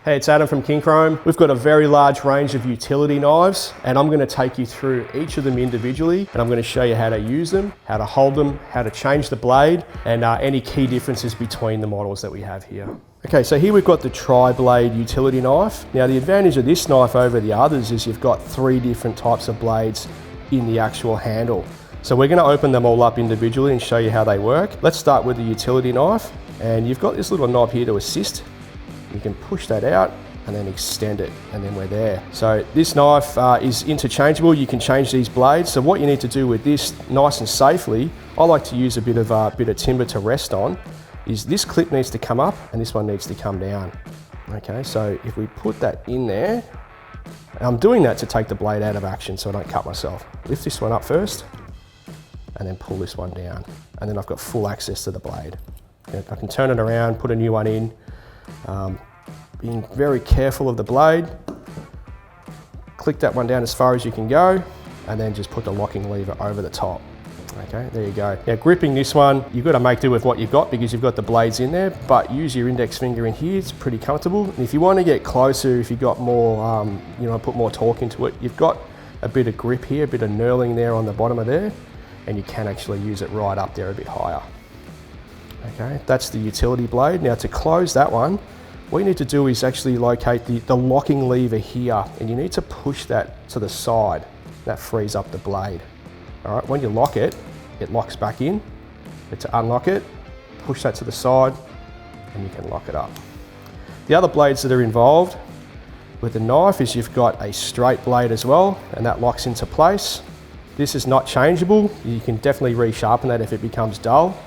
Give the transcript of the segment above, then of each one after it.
Hey, it's Adam from KINCROME. We've got a very large range of utility knives, and I'm going to take you through each of them individually, and I'm going to show you how to use them, how to hold them, how to change the blade, and any key differences between the models that we have here. Okay, so here we've got the tri-blade utility knife. Now the advantage of this knife over the others is you've got 3 different types of blades in the actual handle. So we're going to open them all up individually and show you how they work. Let's start with the utility knife, and you've got this little knob here to assist. You can push that out and then extend it, and then we're there. So this knife is interchangeable. You can change these blades. So what you need to do with this nice and safely, I like to use a bit of timber to rest on, is this clip needs to come up and this one needs to come down. Okay, so if we put that in there, and I'm doing that to take the blade out of action so I don't cut myself. Lift this one up first and then pull this one down. And then I've got full access to the blade. I can turn it around, put a new one in. Being very careful of the blade. Click that one down as far as you can go, and then just put the locking lever over the top. Okay, there you go. Now gripping this one, you've got to make do with what you've got because you've got the blades in there, but use your index finger in here, it's pretty comfortable. And if you want to get closer, if you've got more, put more torque into it, you've got a bit of grip here, a bit of knurling there on the bottom of there, and you can actually use it right up there a bit higher. Okay, that's the utility blade. Now to close that one, what you need to do is actually locate the locking lever here, and you need to push that to the side. That frees up the blade. All right, when you lock it, it locks back in. But to unlock it, push that to the side, and you can lock it up. The other blades that are involved with the knife is you've got a straight blade as well, and that locks into place. This is not changeable. You can definitely resharpen that if it becomes dull.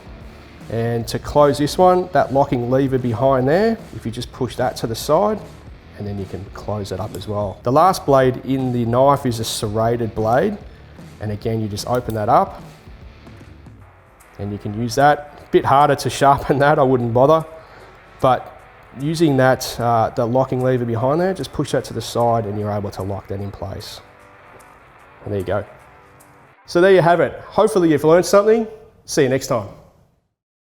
And to close this one, that locking lever behind there, if you just push that to the side, and then you can close it up as well. The last blade in the knife is a serrated blade. And again, you just open that up and you can use that. A bit harder to sharpen that, I wouldn't bother. But using that, the locking lever behind there, just push that to the side and you're able to lock that in place. And there you go. So there you have it. Hopefully you've learned something. See you next time.